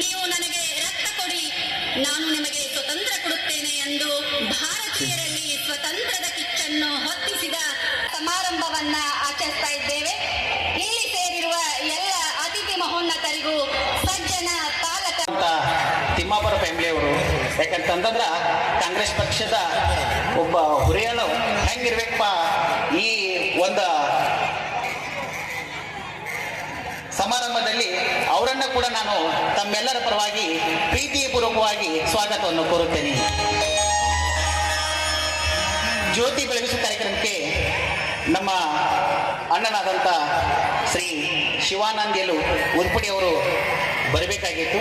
ನೀವು ನನಗೆ ರಕ್ತ ಕೊಡಿ, ನಾನು ನಿಮಗೆ ಸ್ವತಂತ್ರ ಕೊಡುತ್ತೇನೆ ಎಂದು ಭಾರತೀಯರಲ್ಲಿ ಸ್ವತಂತ್ರದ ಕಿಚ್ಚನ್ನು ಹೊತ್ತಿಸಿದ ಸಮಾರಂಭವನ್ನ ಆಚರಿಸ್ತಾ ಇದ್ದೇವೆ. ಇಲ್ಲಿ ಸೇರಿರುವ ಎಲ್ಲ ಅತಿಥಿ ಮಹೋನ್ನತರಿಗೂ ಸಜ್ಜನ ಪಾಲಕ ತಿಮ್ಮಾಪುರ ಫ್ಯಾಮಿಲಿಯವರು, ಯಾಕಂತಂದ್ರ ಕಾಂಗ್ರೆಸ್ ಪಕ್ಷದ ಒಬ್ಬ ಹುರಿಯಾಳು ಹೆಂಗಿರ್ಬೇಕಪ್ಪ ಈ ಒಂದು ಸಮಾರಂಭದಲ್ಲಿ ಅವರನ್ನ ಕೂಡ ನಾನು ತಮ್ಮೆಲ್ಲರ ಪರವಾಗಿ ಪ್ರೀತಿಪೂರ್ವಕವಾಗಿ ಸ್ವಾಗತವನ್ನು ಕೋರುತ್ತೇನೆ. ಜ್ಯೋತಿ ಬೆಳಗಿಸುವ ಕಾರ್ಯಕ್ರಮಕ್ಕೆ ನಮ್ಮ ಅಣ್ಣನಾದಂಥ ಶ್ರೀ ಶಿವಾನಂದಿಯಲು ಉದ್ಪುಡಿ ಅವರು ಬರಬೇಕಾಗಿತ್ತು.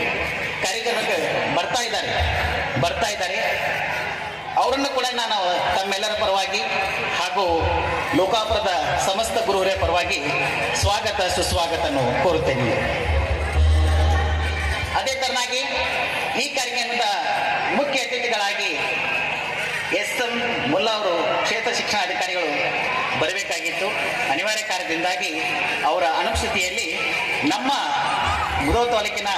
ಕಾರ್ಯಕ್ರಮಕ್ಕೆ ಬರ್ತಾ ಇದ್ದಾರೆ. ಅವರನ್ನು ಕೂಡ ನಾನು ತಮ್ಮೆಲ್ಲರ ಪರವಾಗಿ ಹಾಗೂ ಲೋಕಾಪುರದ ಸಮಸ್ತ ಗುರುವರ ಪರವಾಗಿ ಸ್ವಾಗತ ಸುಸ್ವಾಗತವನ್ನು ಕೋರುತ್ತೇನೆ. ಅದೇ ತರನಾಗಿ ಈ ಕಾರ್ಯಕ್ರಮದ ಮುಖ್ಯ ಅತಿಥಿಗಳಾಗಿ ಎಸ್.ಎಂ. ಮುಲ್ಲಾ ಅವರು ಕ್ಷೇತ್ರ ಶಿಕ್ಷಣಾಧಿಕಾರಿಗಳು ಬರಬೇಕಾಗಿತ್ತು. ಅನಿವಾರ್ಯ ಕಾರ್ಯದಿಂದಾಗಿ ಅವರ ಅನುಪಸ್ಥಿತಿಯಲ್ಲಿ ನಮ್ಮ ಮುಧೋಳ ತಾಲೂಕಿನ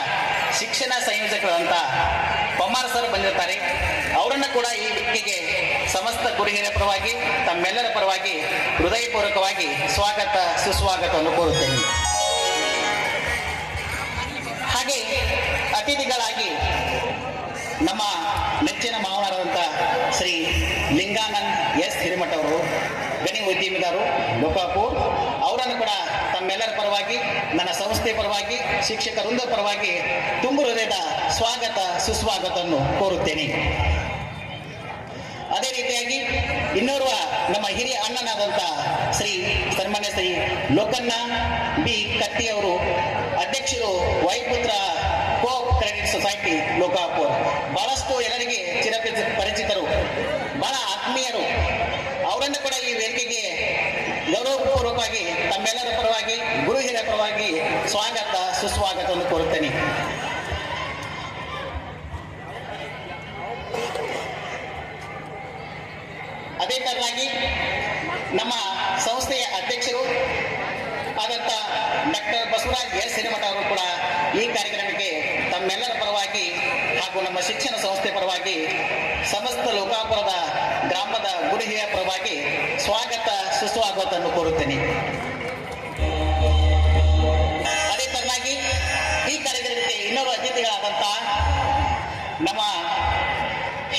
ಶಿಕ್ಷಣ ಸಂಯೋಜಕರಂತ ಪಮ್ಮಾರ್ ಸರ್ ಬಂದಿರ್ತಾರೆ. ಅವರನ್ನು ಕೂಡ ಈ ವೇದಿಕೆಗೆ ಸಮಸ್ತ ಗುರು ಹಿರಿಯರ ಪರವಾಗಿ ತಮ್ಮೆಲ್ಲರ ಪರವಾಗಿ ಹೃದಯಪೂರ್ವಕವಾಗಿ ಸ್ವಾಗತ ಸುಸ್ವಾಗತವನ್ನು ಕೋರುತ್ತೇನೆ. ಹಾಗೆ ಅತಿಥಿಗಳಾಗಿ ನಮ್ಮ ನೆಚ್ಚಿನ ಮಾವನರಾದಂಥ ಶ್ರೀ ಲಿಂಗಾನಂದ್ ಎಸ್ ಹಿರೇಮಠ ಅವರು, ಗಣಿ ಉದ್ಯಮಿದಾರರು ಲೋಕಾಪುರ್, ಅವರನ್ನು ಕೂಡ ತಮ್ಮೆಲ್ಲರ ಪರವಾಗಿ ನನ್ನ ಸಂಸ್ಥೆ ಪರವಾಗಿ ಶಿಕ್ಷಕ ವೃಂದ ಪರವಾಗಿ ತುಂಬು ಹೃದಯದ ಸ್ವಾಗತ ಸುಸ್ವಾಗತವನ್ನು ಕೋರುತ್ತೇನೆ. ಅದೇ ರೀತಿಯಾಗಿ ಇನ್ನೋರ್ವ ನಮ್ಮ ಹಿರಿಯ ಅಣ್ಣನಾದಂಥ ಸನ್ಮಾನ್ಯ ಶ್ರೀ ಲೋಕಣ್ಣ ಬಿ ಕತ್ತಿ ಅವರು, ಅಧ್ಯಕ್ಷರು ವೈಪುತ್ರ ಕೋ ಕ್ರೆಡಿಟ್ ಸೊಸೈಟಿ ಲೋಕಾಪುರ್, ಬಹಳಷ್ಟು ಎಲ್ಲರಿಗೆ ಪರಿಚಿತರು, ಬಹಳ ಆತ್ಮೀಯರು. ಅವರನ್ನು ಕೂಡ ಈ ವೇದಿಕೆಗೆ ಗೌರವಪೂರ್ವಕವಾಗಿ ತಮ್ಮೆಲ್ಲರ ಪರವಾಗಿ ಗುರು ಹಿರಿಯರ ಪರವಾಗಿ ಸ್ವಾಗತ ಸುಸ್ವಾಗತವನ್ನು ಕೋರುತ್ತೇನೆ. ಅದೇ ತರನಾಗಿ ನಮ್ಮ ಸಂಸ್ಥೆಯ ಅಧ್ಯಕ್ಷರು ಆದಂಥ ಡಾಕ್ಟರ್ ಬಸವರಾಜ್ ಎಸ್ ಹಿರೇಮಠ ಅವರು ಕೂಡ ಈ ಕಾರ್ಯಕ್ರಮಕ್ಕೆ ತಮ್ಮೆಲ್ಲರ ಪರವಾಗಿ ಹಾಗೂ ನಮ್ಮ ಶಿಕ್ಷಣ ಸಂಸ್ಥೆ ಪರವಾಗಿ ಸಮಸ್ತ ಲೋಕಾಪುರದ ಗ್ರಾಮದ ಗುರು ಹಿರಿಯರ ಪರವಾಗಿ ಸ್ವಾಗತ ಸುಸ್ವಾಗತವನ್ನು ಕೋರುತ್ತೇನೆ. ಅದೇ ತರನಾಗಿ ಈ ಕಾರ್ಯಕ್ರಮಕ್ಕೆ ಇನ್ನೊಬ್ಬ ಅತಿಥಿಗಳಾದಂಥ ನಮ್ಮ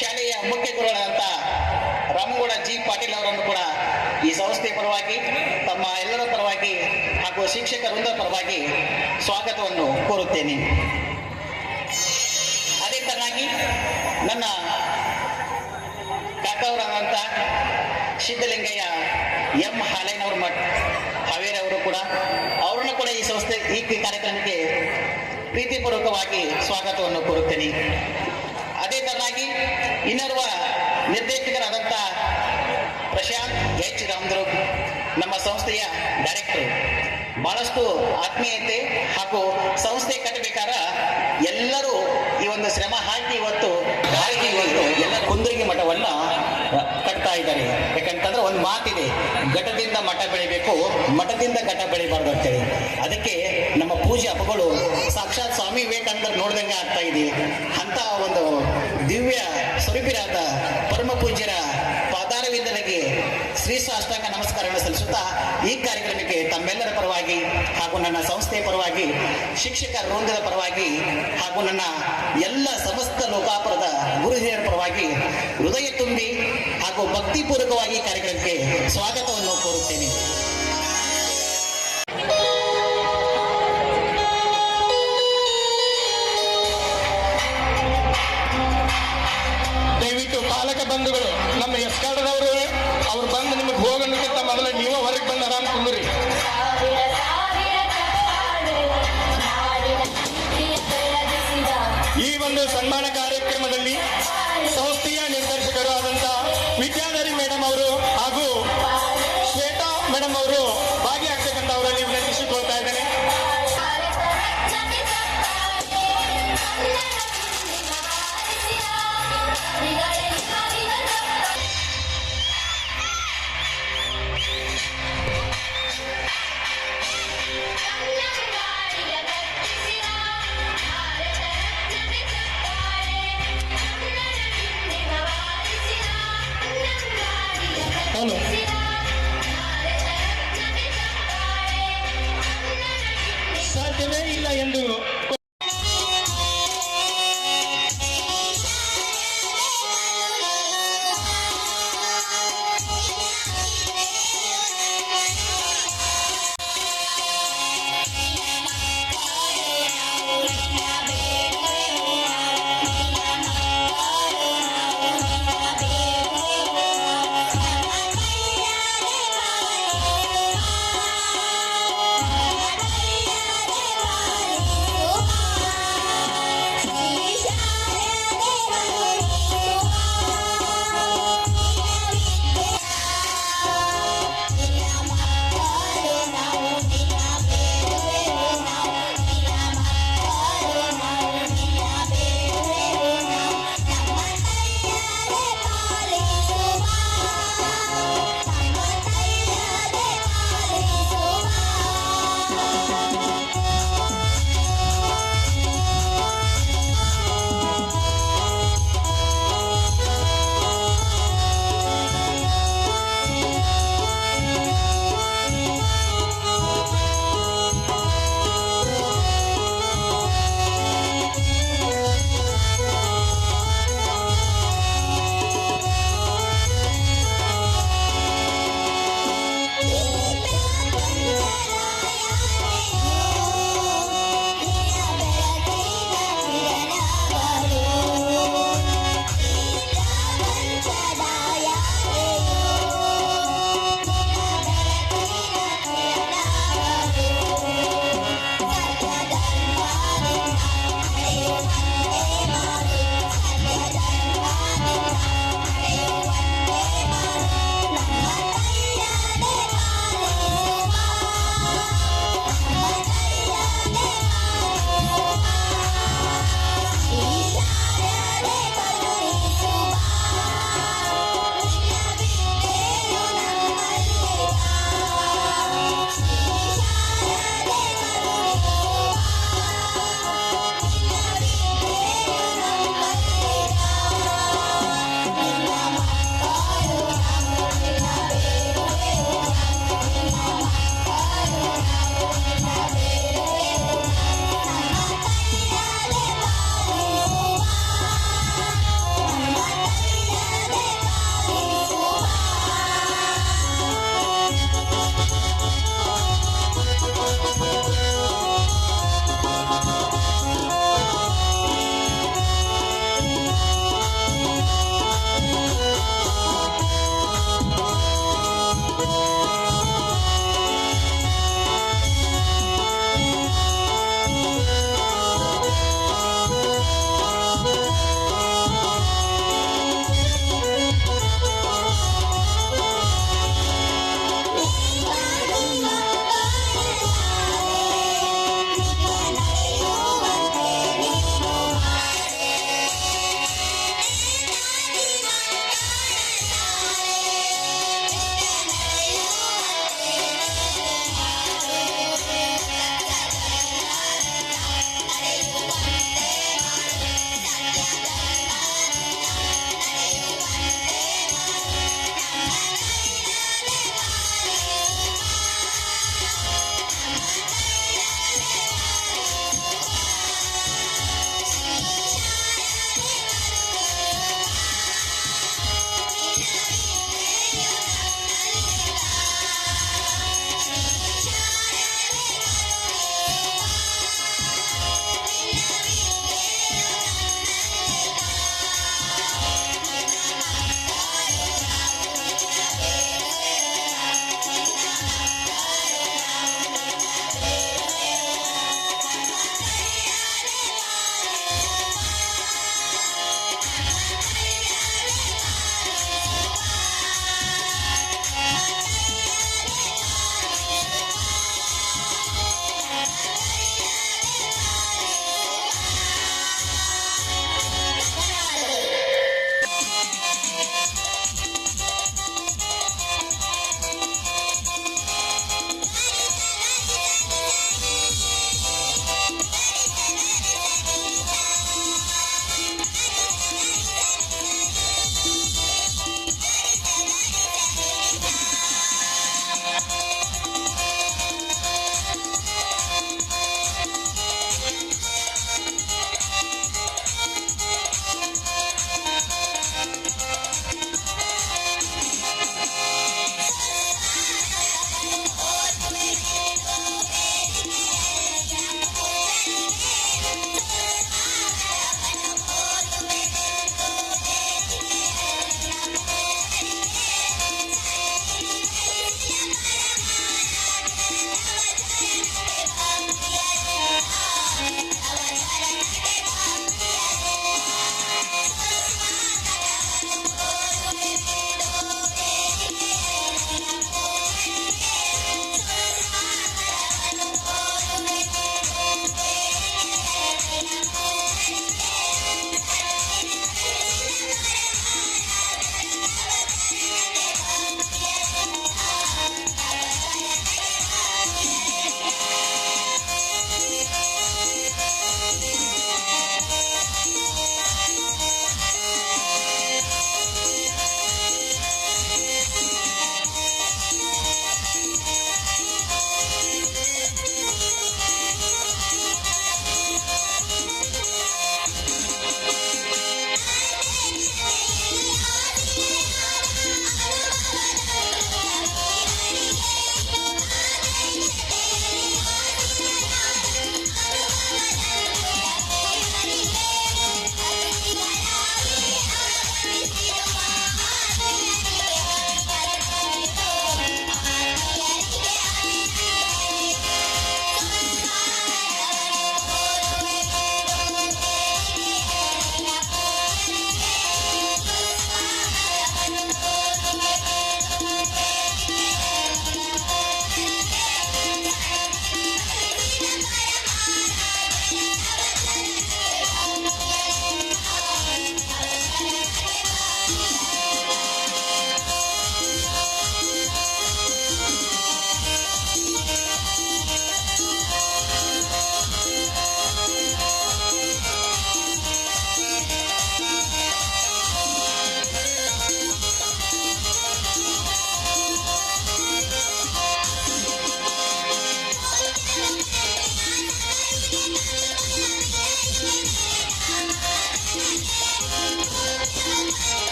ಶಾಲೆಯ ಮುಖ್ಯ ಗುರುಗಳಾದಂಥ ರಾಮಗೌಡ ಜಿ ಪಾಟೀಲ್ ಅವರನ್ನು ಕೂಡ ಈ ಸಂಸ್ಥೆಯ ಪರವಾಗಿ ತಮ್ಮ ಎಲ್ಲರ ಪರವಾಗಿ ಹಾಗೂ ಶಿಕ್ಷಕ ವೃಂದ ಪರವಾಗಿ ಸ್ವಾಗತವನ್ನು ಕೋರುತ್ತೇನೆ. ಅದೇ ತರನಾಗಿ ನನ್ನ ಕಾಕವರಾದಂಥ ಸಿದ್ಧಲಿಂಗಯ್ಯ ಎಂ ಹಾಲೇನವ್ರ ಮಠ್ ಹಾವೇರಿ ಅವರು ಕೂಡ ಅವರನ್ನು ಕೂಡ ಈ ಸಂಸ್ಥೆ ಈ ಕಾರ್ಯಕ್ರಮಕ್ಕೆ ಪ್ರೀತಿಪೂರ್ವಕವಾಗಿ ಸ್ವಾಗತವನ್ನು ಕೋರುತ್ತೇನೆ. ಅದೇ ತರನಾಗಿ ಇನ್ನೋರ್ವ ನಿರ್ದೇಶಕರಾದಂಥ ಪ್ರಶಾಂತ್ ಎಚ್ ರಾಮದುರ್ಗ್, ನಮ್ಮ ಸಂಸ್ಥೆಯ ಡೈರೆಕ್ಟರ್, ಬಹಳಷ್ಟು ಆತ್ಮೀಯತೆ ಹಾಗೂ ಸಂಸ್ಥೆ ಕಟ್ಟಬೇಕಾರ ಎಲ್ಲರೂ ಈ ಒಂದು ಶ್ರಮ ಹಾಕಿ ಇವತ್ತು ಎಲ್ಲ ಕುಂದರ್ಗಿ ಮಠವನ್ನ ಕಟ್ತಾ ಇದ್ದಾರೆ. ಯಾಕಂತಂದ್ರೆ ಒಂದು ಮಾತಿದೆ, ಘಟದಿಂದ ಮಠ ಬೆಳಿಬೇಕು, ಮಠದಿಂದ ಘಟ ಬೆಳಿಬಾರ್ದು ಅಂತೇಳಿ. ಅದಕ್ಕೆ ನಮ್ಮ ಪೂಜೆ ಹಬ್ಬಗಳು ಸಾಕ್ಷಾತ್ ಸ್ವಾಮಿ ವಿವೇಕಾನಂದರು ನೋಡ್ದಂಗೆ ಆಗ್ತಾ ಇದೆ. ಅಂತ ಒಂದು ದಿವ್ಯ ಸ್ವರೂಪಿರಾದ ಪರಮ ಪೂಜ್ಯರ ಪಾದಾರವಿಂದನಿಗೆ ಶ್ರೀ ಸಾಷ್ಟಾಂಗ ನಮಸ್ಕಾರವನ್ನು ಸಲ್ಲಿಸುತ್ತಾ ಈ ಕಾರ್ಯಕ್ರಮಕ್ಕೆ ತಮ್ಮೆಲ್ಲರ ಪರವಾಗಿ ಹಾಗೂ ನನ್ನ ಸಂಸ್ಥೆಯ ಪರವಾಗಿ ಶಿಕ್ಷಕ ವೃಂದದ ಪರವಾಗಿ ಹಾಗೂ ನನ್ನ ಎಲ್ಲ ಸಮಸ್ತ ಲೋಕಾಪುರದ ಗುರು ಹಿರಿಯರ ಪರವಾಗಿ ಹೃದಯ ತುಂಬಿ ಹಾಗೂ ಭಕ್ತಿಪೂರ್ವಕವಾಗಿ ಕಾರ್ಯಕ್ರಮಕ್ಕೆ ಸ್ವಾಗತವನ್ನು ಕೋರುತ್ತೇನೆ. ದಯವಿಟ್ಟು ಪಾಲಕ ಬಂಧುಗಳು, ನಮ್ಮ ಎಸ್ಕಾಡದವರು ಅವ್ರು ಬಂದು ನಿಮಗೆ ಹೋಗೋಣಕ್ಕಿಂತ ಮೊದಲು ನೀವು ಹೊರಗೆ ಬಂದು ಆರಾಮ್ ಕುಂದ್ರಿ. ಈ ಒಂದು ಸನ್ಮಾನ ಕಾರ್ಯಕ್ರಮದಲ್ಲಿ ಸಂಸ್ಥೆಯ ನಿರ್ದೇಶಕರು ಆದಂತಹ ವಿದ್ಯಾಧರಿ ಮೇಡಮ್ ಅವರು ಹಾಗೂ